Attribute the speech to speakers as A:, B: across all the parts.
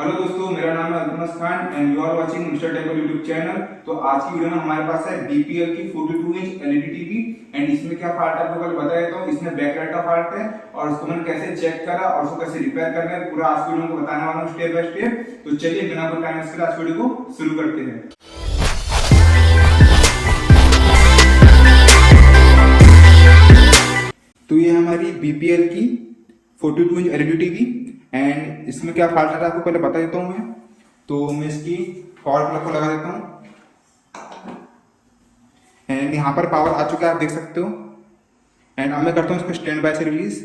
A: Hello दोस्तों, मेरा नाम है Abdul Khan and you are watching mister table YouTube channel. तो आज की वीडियो में हमारे पास है बीपीएल की 42 इंच एलईडी टीवी एंड इसमें क्या फॉल्ट है आपको कल बता देता हूँ। इसमें बैकलाइट का फॉल्ट है और उसको मैंने कैसे चेक करा और उसको कैसे रिपेयर करना है पूरा आज की वीडियो में बताने वाला हूँ स्टेप बाय स्टेप। तो चलिए बिना कोई टाइम वेस्ट करे आज वीडियो को शुरू करते हैं। तो ये हमारी बीपीएल की 42 इंच एलईडी टीवी एंड इसमें क्या फॉल्ट है आपको पहले बता देता हूँ मैं। तो मैं इसकी पावर प्लग को लगा देता हूँ एंड यहाँ पर पावर आ चुका है, आप देख सकते हो। एंड अब मैं करता हूँ इसको स्टैंड बाय से रिलीज।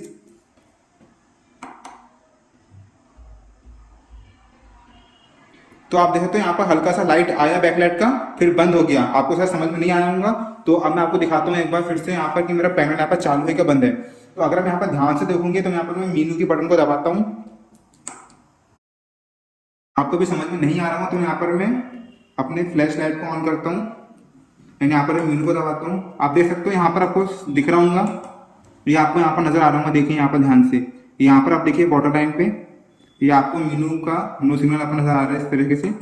A: तो आप देख सकते हो यहाँ पर हल्का सा लाइट आया बैकलाइट का, फिर बंद हो गया। आपको शायद समझ में नहीं आया होगा, तो अब मैं आपको दिखाता हूँ एक बार फिर से यहाँ पर कि मेरा पैनल यहाँ पर चालू है क्या बंद है। तो अगर मैं यहाँ पर ध्यान से देखूंगी तो यहाँ पर मैं मीनू की बटन को दबाता हूँ, आपको भी समझ में नहीं आ रहा हो तो यहाँ पर मैं अपने फ्लैश लाइट को ऑन करता हूँ एंड यहाँ पर मैं मीनू को दबाता हूँ। आप देख सकते हो यहाँ पर आपको दिख रहा होगा, ये आपको यहाँ पर नजर आ रहा होगा। देखिए यहाँ पर ध्यान से, यहाँ पर आप देखिए बॉर्डर लाइन पे ये आपको मीनू का नो सिग्नल आपको नजर आ रहा है इस तरीके से।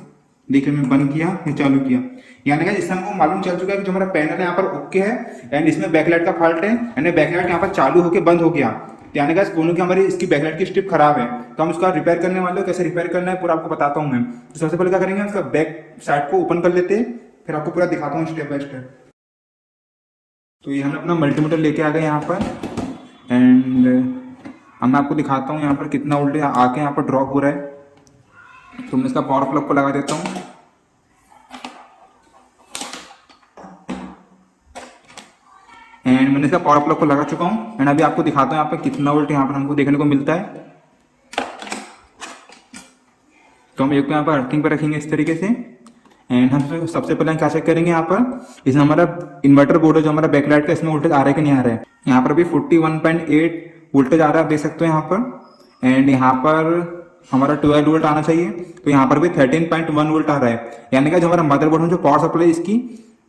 A: देखिए मैं बंद किया, ये चालू किया, यानी कि इससे हमको मालूम चल चुका है कि जो हमारा पैनल है यहाँ पर ओके है एंड इसमें बैकलाइट का फॉल्ट है यानी बैकलाइट यहाँ पर चालू होकर बंद हो गया। यानी कि दोनों की हमारी इसकी बैकलाइट की स्ट्रिप खराब है, तो हम उसका रिपेयर करने वाले हो। कैसे रिपेयर करना है पूरा आपको बताता हूँ मैं। तो सबसे पहले क्या करेंगे, उसका बैक साइड को ओपन कर लेते हैं, फिर आपको पूरा दिखाता हूँ स्टेप बाय स्टेप। तो ये हमने अपना मल्टीमीटर लेके आ गए यहाँ पर एंड अब मैं आपको दिखाता हूँ यहाँ पर कितना वोल्टेज आके यहाँ पर ड्रॉप हो रहा है। तो मैं इसका पावर प्लग को लगा देता हूँ एंड मैंने इसका पावर प्लग को लगा चुका हूँ एंड अभी आपको दिखाता हूँ यहाँ पर कितना वोल्ट यहाँ पर हमको देखने को मिलता है। तो हम एक यहाँ पर अर्थिंग पर रखेंगे इस तरीके से एंड हम सबसे पहले क्या चेक करेंगे यहाँ पर इसमें हमारा इन्वर्टर बोर्ड है जो हमारा बैकलाइट का, इसमें वोल्टेज आ रहा है कि नहीं आ रहा है। यहाँ पर भी 41.8 वोल्टेज आ रहा है, आप देख सकते हो यहाँ पर। एंड यहाँ पर हमारा 12 वोल्ट आना चाहिए, तो यहाँ पर भी 13.1 वोल्ट आ रहा है। यानी कि जो हमारा मदरबोर्ड में जो पावर सप्लाई इसकी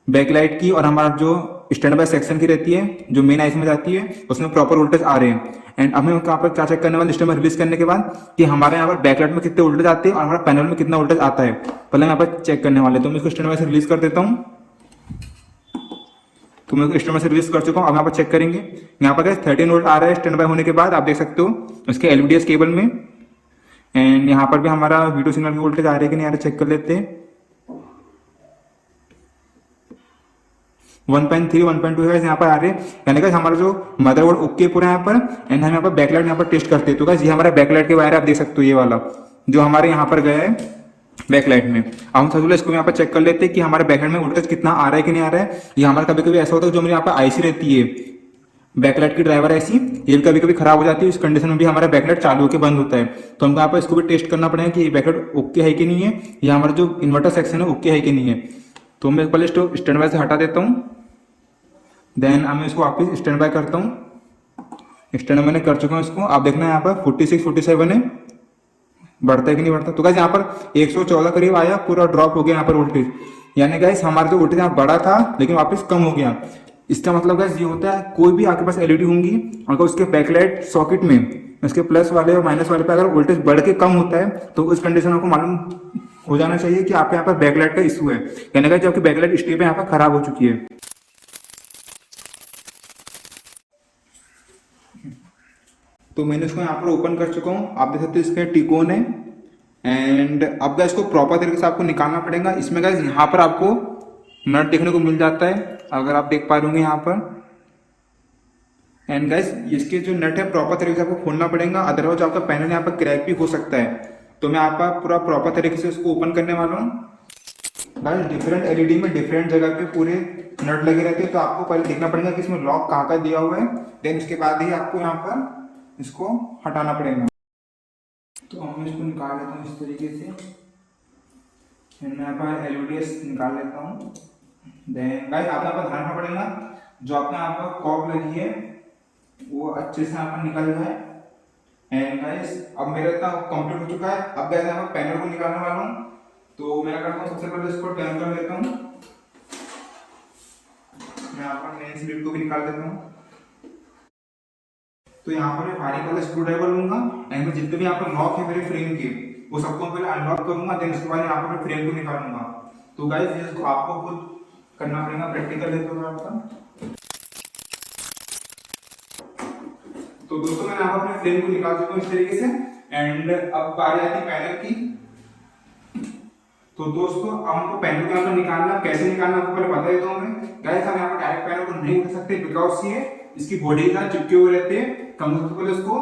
A: बैकलाइट की और हमारा जो स्टैंड बाय सेक्शन की रहती है जो मेन आईसी में जाती है उसमें प्रॉपर वोल्टेज आ रहे हैं। एंड अब हम यहाँ पर क्या चेक करने वाले स्टैंड बाय रिलीज करने के बाद कि हमारे यहाँ पर बैकलाइट में कितने वोल्टेज आते हैं और हमारा पैनल में कितना वोल्टेज आता है, पहले यहाँ पर चेक करने वाले। तो मैं इसको स्टैंड बाय से रिलीज कर देता हूँ। तो मैं स्टैंड बाय से रिलीज कर चुका हूँ। अब यहाँ पर चेक करेंगे, यहाँ पर 13 वोल्ट आ रहा है स्टैंड बाय होने के बाद, आप देख सकते हो उसके एलवीडीएस केबल में। एंड यहाँ पर भी हमारा वीडियो सिग्नल की वोल्टेज आ रहा है कि नहीं आ रहा है, चेक कर लेते हैं। 1.3 1.2 है यहाँ पर आ रहे हैं, यानी कि हमारा जो मदरबोर्ड ओके पूरा यहाँ पर। एंड हम यहाँ पर बैकलाइट यहाँ पर टेस्ट करते हैं। तो गाइस ये हमारा बैकलाइट के वायर आप देख सकते हो, ये वाला जो हमारे यहाँ पर गया है बैकलाइट में। अब हम सबसे इसको यहाँ पर चेक कर लेते हैं कि हमारे बैकलाइट में वोल्टेज कितना आ रहा है कि नहीं आ रहा है। ये हमारा कभी कभी ऐसा होता है जो मेरे यहाँ पर आईसी रहती है बैकलाइट की ड्राइवर ऐसी, ये भी कभी कभी खराब हो जाती है। इस कंडीशन में भी हमारा बैकलाइट चालू होकर बंद होता है। तो हमको यहाँ पर इसको भी टेस्ट करना पड़ेगा कि बैकलाइट ओके है कि नहीं है, या हमारा जो इन्वर्टर सेक्शन है ओके है कि नहीं है। तो मैं पहले स्टैंड बाय से हटा देता हूँ, देन मैं इसको वापस स्टैंड बाय करता हूँ। स्टैंड मैंने कर चुका हूँ इसको। आप देखना यहाँ पर 46 47 है, बढ़ता है कि नहीं बढ़ता। तो गाइस यहाँ पर 114 करीब आया, पूरा ड्रॉप हो गया यहाँ पर वोल्टेज। यानी गाइस हमारा जो वोल्टेज यहाँ बढ़ा था लेकिन वापस कम हो गया। इसका मतलब गाइस ये होता है कोई भी आपके पास एलईडी होंगी, अगर उसके बैकलाइट सॉकेट में उसके प्लस वाले और माइनस वाले पे अगर वोल्टेज बढ़ के कम होता है तो उस कंडीशन में आपको मालूम हो जाना चाहिए कि आपके यहाँ पर बैकलाइट का इशू है, यानी कि आपकी बैकलाइट स्ट्रिप यहाँ पर खराब हो चुकी है। तो मैंने इसको यहाँ पर ओपन कर चुका हूँ, आप देख सकते हो इसका टिकोन है। एंड अब गाइस इसको प्रॉपर तरीके से आपको निकालना पड़ेगा। इसमें गाइस यहाँ पर आपको नट देखने को मिल जाता है, अगर आप देख पा रहे होंगे यहाँ पर। एंड गाइस इसके जो नट है प्रॉपर तरीके से आपको खोलना पड़ेगा, अदरवाइज आपका पैनल यहाँ पर क्रैक भी हो सकता है। तो मैं यहाँ पर पूरा प्रॉपर तरीके से इसको ओपन करने वाला हूँ। गाइस डिफरेंट एलईडी में डिफरेंट जगह पे पूरे नट लगे रहते हैं, तो आपको पहले देखना पड़ेगा कि इसमें लॉक कहाँ का दिया हुआ है, देन उसके बाद ही आपको यहाँ पर इसको हटाना पड़ेगा। तो मैं इसको निकाल लेता हूँ इस तरीके से। मैं यहाँ पर एलवीडीएस निकाल लेता हूँ। देन गाइस आपको यहाँ पर ध्यान रखना पड़ेगा जो आपका यहाँ पर कॉर्क लगी है वो अच्छे से यहाँ पर निकल जाए। एंड गाइस अब मेरा इतना कंप्लीट हो चुका है। अब गाइस यहाँ पर पैनल को निकालने वाला हूँ। तो मैं करता हूँ सबसे पहले इसको टर्न कर लेता हूँ। मैं यहाँ पर मेन स्लिट को भी निकाल देता हूँ। तो यहाँ पर मैं भारी वाला स्क्रू ड्राइवर लूंगा एंड जितने भी यहाँ पर लॉक है मेरे फ्रेम के वो सबको पहले अनलॉक करूंगा, देन उसके बाद यहाँ पर फ्रेम को निकालूंगा। तो गाइस इसको आपको खुद करना पड़ेगा, प्रैक्टिकल है तो आपका। तो दोस्तों मैंने यहाँ पर अपने फ्रेम को निकाल चुका हूँ इस तरीके से। एंड अब बारी आती है पैनल की। तो दोस्तों अब हमको पैनल को यहाँ पर निकालना, कैसे निकालना आपको पहले बता देता हूँ मैं। गाइस हम यहाँ पर डायरेक्ट पैनल को नहीं उठा सकते, बिकॉज ये इसकी बॉडी के साथ चिपके हुए रहते हैं, तो हमको सबसे पहले उसको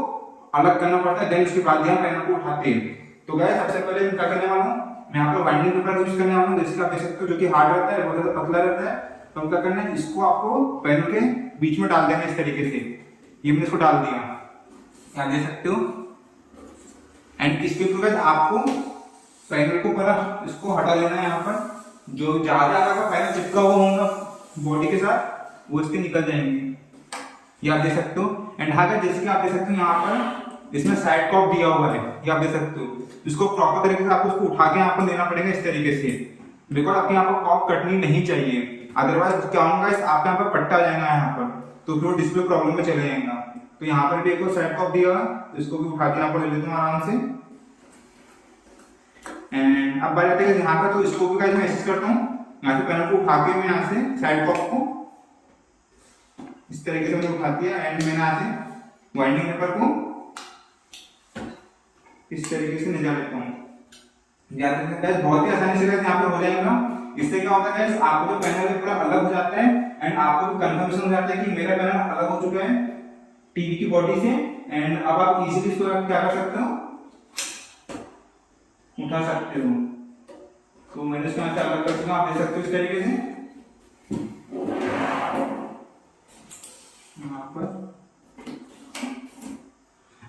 A: अलग करना पड़ता है, देन उसके बाद हम पैनल को उठाते हैं। तो गाइस सबसे पहले मैं क्या करने वाला हूँ, मैं यहाँ पर वाइंडिंग पेपर यूज करने वाला हूँ, जैसे आप देख सकते हो, जो कि हार्ड रहता है, बहुत ज्यादा पतला रहता है। तो हम क्या करना है, इसको आपको पैनल के बीच में डाल देना इस तरीके से। ये मैंने इसको डाल दिया, यहाँ देख सकते हो। एंड इसके ऊपर आपको पैनल को पहले इसको हटा लेना है। यहाँ पर जो ज्यादा आपका पैनल चिपका हुआ होगा बॉडी के साथ, वो इसके निकल जाएंगे, ये आप देख सकते हो। एंड हाँ जैसे कि आप देख सकते हो यहाँ पर इसमें साइड कॉप दिया हुआ है, ये आप देख सकते हो। इसको प्रॉपर तरीके से आपको उसको उठा के यहाँ पर लेना पड़ेगा इस तरीके से, बिकॉज आपके यहाँ पर कॉप कटनी नहीं चाहिए, अदरवाइज क्या होगा आपके यहाँ पर पट्टा आ जाएगा यहाँ पर, तो फिर डिस्प्ले प्रॉब्लम में चले जाएगा। तो यहाँ पर भी एक साइड कॉप दिया हुआ, इसको भी उठा के यहाँ पर ले लेता हूँ आराम से। एंड अब बात आती है यहाँ पर, तो इसको भी मैं ऐसे करता हूँ, यहाँ से पैनल को उठा के मैं यहाँ से साइड कॉप को इस तरीके से मैंने उठा दिया। एंड मैंने यहाँ से वाइंडिंग पेपर को इस तरीके से निकाल लेता हूँ। बहुत ही आसानी से यहाँ पे हो जाएगा। इससे क्या होता है, आपको जो पैनल है पूरा अलग हो जाता है, एंड आपको भी कंफर्मेशन हो जाता है कि मेरा पैनल अलग हो चुका है टीवी की बॉडी से। एंड अब आप इजीली इसको क्या कर सकते हो, उठा सकते हो। तो मैंने इसको यहाँ से अलग कर चुका, आप देख सकते हो इस तरीके से। यहाँ पर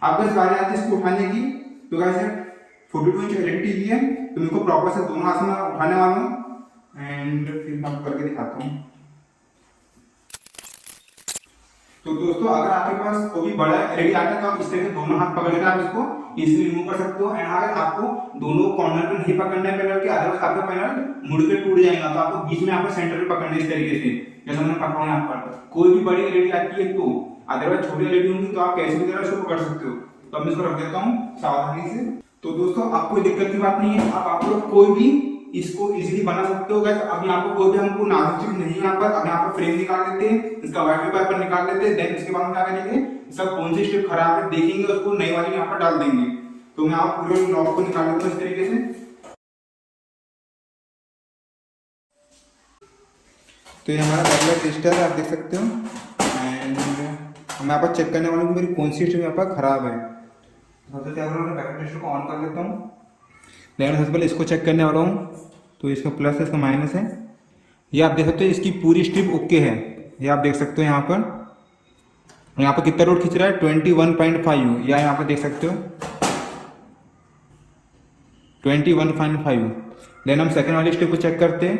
A: आपको इस बारे आती है इसको उठाने की। तो कैसे 42 इंच एलईडी टीवी है, तो इनको प्रॉपर से दोनों हाथ में उठाने वाला हूँ। एंड फिर मैं आपको करके दिखाता हूँ। तो दोस्तों अगर आपके पास कोई भी बड़ा एलईडी आता है, तो आप इस तरह से दोनों हाथ पकड़ कर आप इसको इजीली रिमूव कर सकते हो। एंड अगर आपको दोनों कॉर्नर पे नहीं पकड़ना है पैनल के, अदरवाइज आपका पैनल मुड़ के टूट जाएगा, तो आपको बीच में यहाँ पर सेंटर पे पकड़ना है इस तरीके से, जैसे मैंने पकड़ा यहाँ पर। कोई भी बड़ी एलईडी आती है तो, अदरवाइज छोटी एलईडी होगी तो आप कैसे भी तरह इसको पकड़ सकते हो। तो मैं इसको रख देता हूँ सावधानी से। तो दोस्तों अब कोई दिक्कत की बात नहीं है, आप लोग कोई भी इसको इजीली बना सकते हो। अब यहाँ पर कोई भी हमको नाजुक चीज नहीं, यहाँ पर अब यहाँ पर फ्रेम निकाल लेते हैं, इसका वाइट पेपर निकाल लेते हैं, देन इसके बाद हम क्या करेंगे, इसका कौन सी स्ट्रिप खराब है देखेंगे, उसको नई वाली यहाँ पर डाल देंगे। तो मैं आप पूरे लॉक को निकाल लेता हूँ इस तरीके से। तो ये हमारा बैकलाइट टेस्टर है, आप देख सकते हो। एंड मैं यहाँ पर चेक करने वाला हूँ मेरी कौन सी स्ट्रिप यहाँ पर खराब है। सबसे क्या करूँगा, बैकलाइट टेस्टर को ऑन कर लेता हूँ। देन सबसे पहले इसको चेक करने वाला हूँ। तो इसका प्लस है, इसका माइनस है। ये आप देख सकते हो इसकी पूरी स्ट्रिप ओके है, ये आप देख सकते हो। यहाँ पर कितना लोड खींच रहा है, 21.5, या यहाँ पर देख सकते हो 21.5। देन हम सेकंड वाली स्ट्रिप को चेक करते हैं,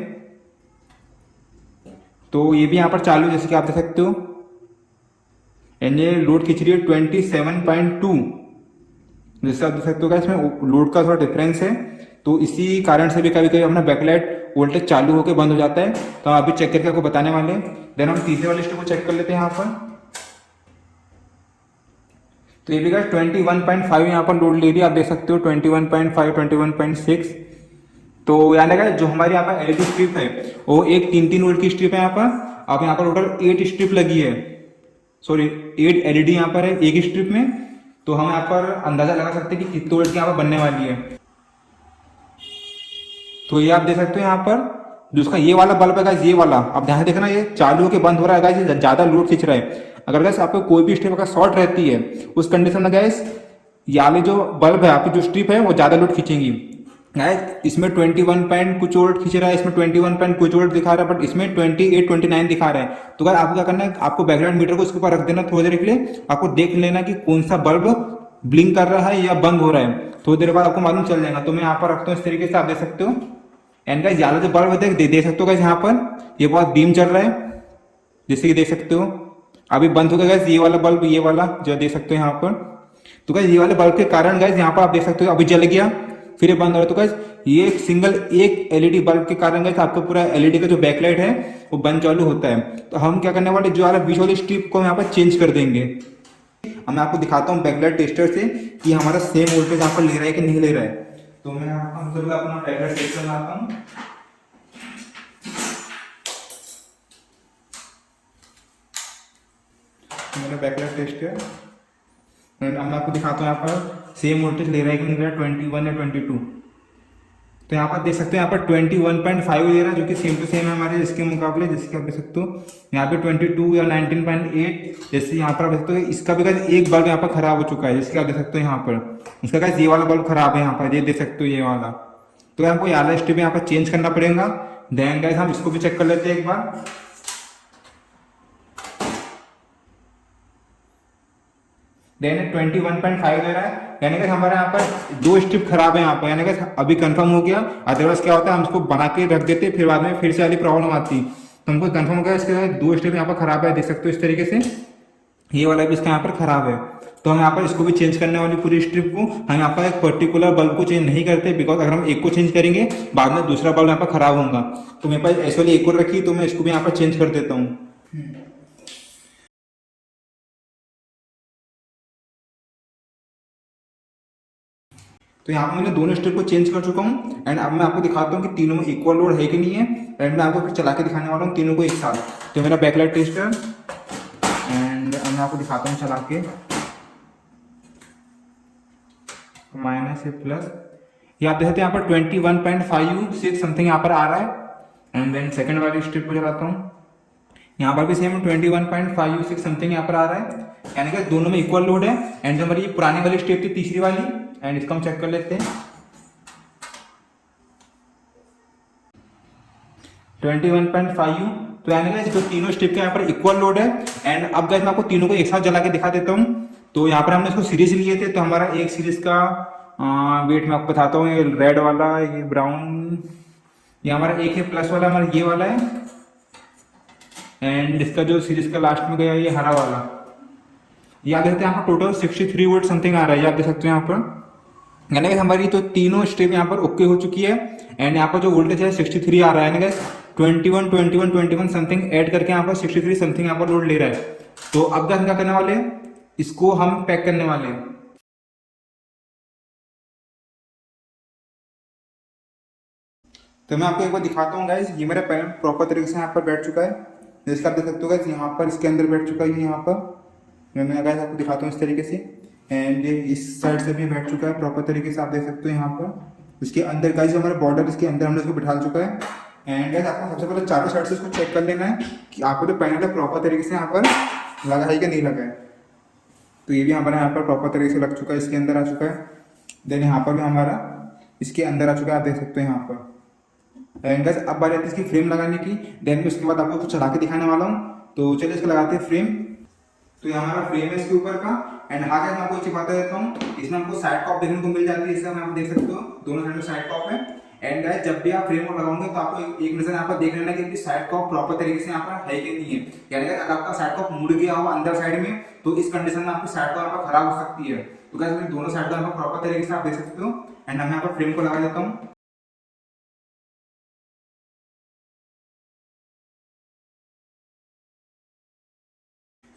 A: तो ये भी यहाँ पर चालू है, जैसे कि आप देख सकते हो। एंड ये लोड खींच रही है 27.2, जैसे आप देख सकते हो। इसमें लोड का थोड़ा डिफरेंस है, तो इसी कारण से भी कभी कभी अपना बैकलाइट वोल्टेज चालू होकर बंद हो जाता है। तो हम अभी चेक करके आपको बताने वाले हैं। देन हम तीसरे वाले स्टेप को चेक कर लेते हैं यहाँ पर। तो ये भी गाइस 21.5 यहाँ पर लोड ले रही है, आप देख सकते हो 21.5, 21.6। तो यानी लगा जो हमारी यहाँ पर एलईडी स्ट्रिप है वो एक 3-3 वोल्ट की स्ट्रिप है यहाँ पर। अब यहाँ पर टोटल 8 स्ट्रिप लगी है, सॉरी 8 एलईडी यहाँ पर है एक स्ट्रिप में। तो हम यहाँ पर अंदाजा लगा सकते हैं कि कितने वोल्ट की यहाँ पर बनने वाली है। तो ये आप देख सकते हो यहाँ पर जो उसका ये वाला बल्ब है गाइस, ये वाला आप ध्यान देखना, ये चालू होकर बंद हो रहा है गाइस, ये ज्यादा लोड खींच रहा है। अगर गाइस आपको कोई भी स्ट्रिप अगर शॉर्ट रहती है उस कंडीशन में गाइस ये वाले जो बल्ब है आपकी जो स्ट्रिप है वो ज्यादा लोड खींचेंगी। गाइस इसमें 21 पॉइंट कुछ वोल्ट खींच रहा है, इसमें 21 पॉइंट कुछ वोल्ट दिखा रहा है, बट इसमें 28-29 दिखा रहा है। तो गाइस आपको क्या करना है, आपको बैकग्राउंड मीटर को इसके ऊपर रख देना थोड़ी देर के लिए, आपको देख लेना कि कौन सा बल्ब ब्लिंक कर रहा है या बंद हो रहा है। थोड़ी देर बाद आपको मालूम चल जाएगा। तो मैं यहाँ पर रखता हूँ इस तरीके से, आप देख सकते हो। एंड गाइस ज्यादा जो बल्ब देख सकते हो गाइस, यहाँ पर ये बहुत बीम चल रहा है, जैसे कि देख सकते हो। अभी बंद हो गया गाइस ये वाला बल्ब, ये वाला जो देख सकते हो यहाँ पर। तो गाइस ये वाले बल्ब के कारण गाइस यहाँ पर आप देख सकते हो अभी जल गया फिर ये बंद हो रहा है। तो गाइस ये एक एलईडी बल्ब के कारण गाइस आपका पूरा एलईडी का जो बैकलाइट है वो बंद चालू होता है। तो हम क्या करने वाले, जो वाला बीच वाली स्ट्रिप को यहाँ पर चेंज कर देंगे। मैं आपको दिखाता हूँ बैकलाइट टेस्टर से कि हमारा सेम वोल्टेज यहाँ पर ले रहा है कि नहीं ले रहा है। तो मैं आपको सबसे पहले अपना बैकलाइट टेस्ट करना आता हूँ। मैंने बैकलाइट टेस्ट किया, अब मैं आपको दिखाता हूँ यहाँ पर सेम वोल्टेज ले रहा है कि नहीं ले रहा है, 21 या 22। तो यहाँ पर देख सकते हैं यहाँ पर 21.5 ले रहा है, जो कि सेम टू सेम है हमारे इसके मुकाबले, जैसे कि आप देख सकते हो यहाँ पे 22 या 19.8। जैसे यहाँ पर आप देख सकते हो इसका भी गाइस एक बल्ब यहाँ पर खराब हो चुका है, जैसे कि आप देख सकते हो यहाँ पर इसका गाइस ये वाला बल्ब खराब है, यहाँ पर ये देख सकते हो ये वाला। तो हमको ये वाला स्ट्रिप यहाँ पर चेंज करना पड़ेगा। देन गाइस हम इसको भी चेक कर लेते हैं एक बार। देन 21.5 दे रहा है, यानी कि हमारे यहाँ पर दो स्ट्रिप खराब है यहाँ पर, यानी कि अभी कंफर्म हो गया। अदरवाइज क्या होता है हम इसको बना के रख देते फिर बाद में फिर से वाली प्रॉब्लम आती। तो हमको कंफर्म हो गया इसके दो स्ट्रिप यहाँ पर खराब है, देख सकते हो इस तरीके से, ये वाला भी इसका यहाँ पर खराब है। तो हम यहाँ पर इसको भी चेंज करने वाली पूरी स्ट्रिप को हम यहाँ पर एक पर्टिकुलर बल्ब को चेंज नहीं करते, बिकॉज अगर हम एक को चेंज करेंगे बाद में दूसरा बल्ब यहाँ पर खराब होगा। तो मेरे पास ऐसे वाली एक और रखी, तो मैं इसको भी यहाँ पर चेंज कर देता हूँ। तो यहाँ पर मैंने दोनों स्ट्रिप को चेंज कर चुका हूँ एंड अब मैं आपको दिखाता हूँ कि तीनों में इक्वल लोड है कि नहीं है। एंड मैं आपको फिर चला के दिखाने वाला हूँ तीनों को एक साथ। तो मेरा बैकलाइट टेस्टर एंड मैं आपको दिखाता हूँ चला के, माइनस से प्लस, ये आप देख सकते हैं यहाँ पर 21.56 समथिंग यहाँ पर आ रहा है। एंड देन सेकंड वाली स्ट्रिप को चलाता हूँ, यहाँ पर भी सेम 21.56 समथिंग यहाँ पर आ रहा है, यानी कि दोनों में इक्वल लोड है। एंड जो हमारी पुरानी वाली स्ट्रिप थी तीसरी वाली, एंड इसका हम चेक कर लेते हैं 21.5। तो यानी कि जो तीनों स्ट्रिप के यहाँ पर इक्वल लोड है। एंड अब गाइस मैं आपको तीनों को एक साथ जला के दिखा देता हूँ। तो यहाँ पर हमने इसको सीरीज लिए थे, तो हमारा एक सीरीज का वेट मैं आपको बताता हूँ, ये रेड वाला, ये ब्राउन, ये हमारा एक है प्लस वाला, हमारा ये वाला है। एंड इसका जो सीरीज का लास्ट में गया ये हरा वाला, ये आप देखते हैं यहाँ पर टोटल 63 वोल्ट समथिंग आ रहा है, आप देख सकते हो यहाँ पर। यानी कि हमारी तो तीनों स्ट्रिप यहाँ पर ओके हो चुकी है। एंड यहाँ पर जो वोल्टेज है 63 आ रहा है, यानी कि 21 समथिंग ऐड करके यहाँ पर 63 समथिंग यहाँ पर लोड ले रहा है। तो अब हम क्या करने वाले हैं, इसको हम पैक करने वाले हैं। तो मैं आपको एक बार दिखाता हूँ गाइस, ये मेरा पैनल प्रॉपर तरीके से यहाँ पर बैठ चुका है, जैसे आप देख सकते हो गाइस यहाँ पर इसके अंदर बैठ चुका है, यहाँ पर मैं गाइस आपको दिखाता हूँ इस तरीके से। एंड ये इस साइड से भी बैठ चुका है प्रॉपर तरीके से, आप देख सकते हो यहाँ पर इसके अंदर गाइस जो हमारा बॉर्डर इसके अंदर हमने इसको बिठा चुका है। एंड गाइस आपको सबसे पहले चारों साइड से इसको चेक कर लेना है कि आपको जो पैनल है प्रॉपर तरीके से यहाँ पर लगा है कि नहीं लगा है। तो ये भी हमारा यहाँ पर प्रॉपर तरीके से लग चुका है, इसके अंदर आ चुका है। देन यहाँ पर भी हमारा इसके अंदर आ चुका है, आप देख सकते हो यहाँ पर। एंड गाइस अब बारी आती है इसकी फ्रेम लगाने की। देन मैं उसके बाद आपको कुछ चला के दिखाने वाला हूँ। तो चलिए इसको लगाते हैं फ्रेम। तो ये हमारा फ्रेम है इसके ऊपर का। एंड हाँ गाइस मैं आपको एक चीज बता देता हूँ, इसमें हमको साइड टॉप देखने को मिल जाती है, इसका आप देख सकते हो दोनों साइड में साइड टॉप है। एंड गाइस जब भी आप फ्रेम को लगाओगे तो आपको एक नजर यहाँ पर देख लेना कि साइड टॉप प्रॉपर तरीके से यहाँ पर है कि नहीं है। यानी कि अगर आपका साइड टॉप मुड़ गया हो अंदर साइड में तो इस कंडीशन में आपकी साइड टॉप यहाँ पर खराब हो सकती है। तो गाइस मैं दोनों साइड को यहाँ पर प्रॉपर तरीके से आप देख सकते हो। एंड मैं यहाँ पर फ्रेम को लगा देता हूँ।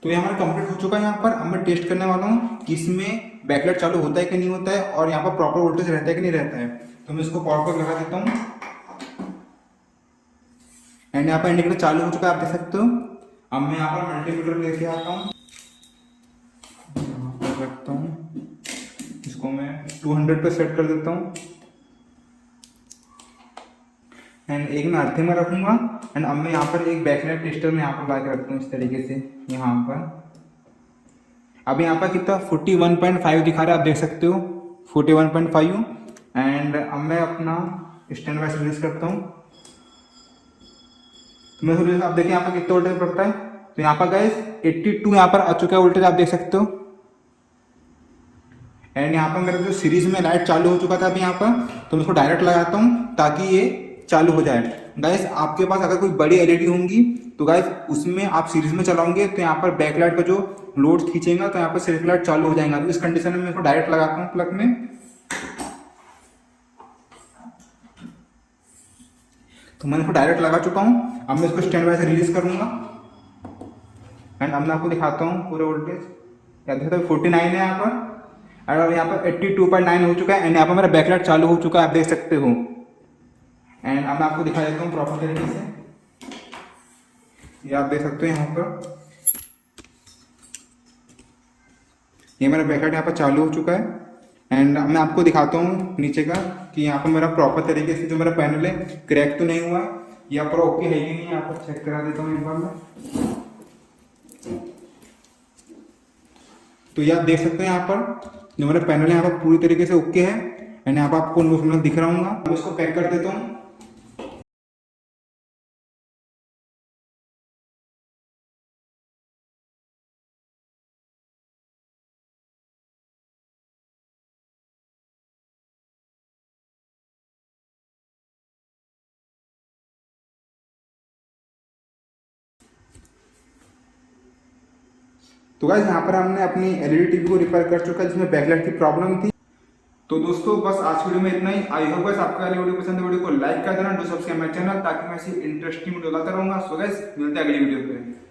A: तो ये हमारा कंप्लीट हो चुका है यहाँ पर। अब मैं टेस्ट करने वाला हूँ कि इसमें बैकलाइट चालू होता है कि नहीं होता है और यहाँ पर प्रॉपर वोल्टेज रहता है कि नहीं रहता है। तो मैं इसको पावर पर लगा देता हूँ। एंड यहाँ पर इंडिकेटर चालू हो चुका है, आप देख सकते हो। अब मैं यहाँ पर मल्टीमीटर लेके आता हूँ, रखता हूँ, इसको मैं 200 पे सेट कर देता हूँ। एंड एक मैं अर्थिंग में रखूंगा। एंड अब मैं यहाँ पर एक बैकलाइट टेस्टर में यहाँ पर ला के रखता हूँ इस तरीके से यहाँ पर। अब यहाँ पर कितना 41.5 दिखा रहा है, आप देख सकते हो 41.5। एंड अब मैं अपना स्टैंड बाय रिलीज करता हूँ। तो मैं आप देखिए यहाँ पर कितना वोल्टेज पड़ता है। तो यहाँ पर गाइस 82 यहाँ पर आ चुका है वोल्टेज, आप देख सकते हो। एंड यहाँ पर मेरा जो सीरीज में लाइट चालू हो चुका था अभी यहाँ पर, तो मैं इसको डायरेक्ट लगाता हूँ ताकि ये चालू हो जाए। गाइस आपके पास अगर कोई बड़ी एलईडी होंगी तो गाइस उसमें आप सीरीज में चलाओगे तो यहाँ पर बैकलाइट का जो लोड खींचेगा तो यहाँ पर सिर्फ लाइट चालू हो जाएगा। तो इस कंडीशन में मैं इसको डायरेक्ट लगाता हूँ प्लग में। तो मैंने इसको डायरेक्ट लगा चुका हूँ। अब मैं इसको स्टैंड बाय से रिलीज करूंगा। एंड अब मैं आपको दिखाता हूँ पूरा वोल्टेज, या देखो 49 है यहाँ पर। और यहाँ पर 82.9 हो चुका है एंड यहाँ पर मेरा बैकलाइट चालू हो चुका है, आप देख सकते हो। एंड अब मैं आपको दिखा देता हूँ प्रॉपर तरीके से, ये आप देख सकते हो यहाँ पर ये मेरा बैकलाइट यहाँ पर चालू हो चुका है। एंड अब मैं आपको दिखाता हूँ नीचे का कि यहाँ पर मेरा प्रॉपर तरीके से जो मेरा पैनल है क्रैक तो नहीं हुआ, यहाँ पर ओके है कि नहीं, यहाँ पर चेक करा देता हूँ एक बार मैं। तो ये आप देख सकते हैं यहाँ पर जो मेरा पैनल है यहाँ पर पूरी तरीके से ओके है एंड यहाँ पर आपको मैं दिख रहा हूँ। मैं इसको पैक कर देता हूँ। तो गाइस यहाँ पर हमने अपनी एलईडी टीवी को रिपेयर कर चुका है जिसमें बैकलाइट की प्रॉब्लम थी। तो दोस्तों बस आज वीडियो में इतना ही। आई होप गाइस आपको वाली वीडियो पसंद है, वीडियो को लाइक कर देना, डू सब्सक्राइब माय चैनल ताकि मैं ऐसी इंटरेस्टिंग वीडियो लाता रहूंगा। सो गाइस मिलते हैं अगली वीडियो पे।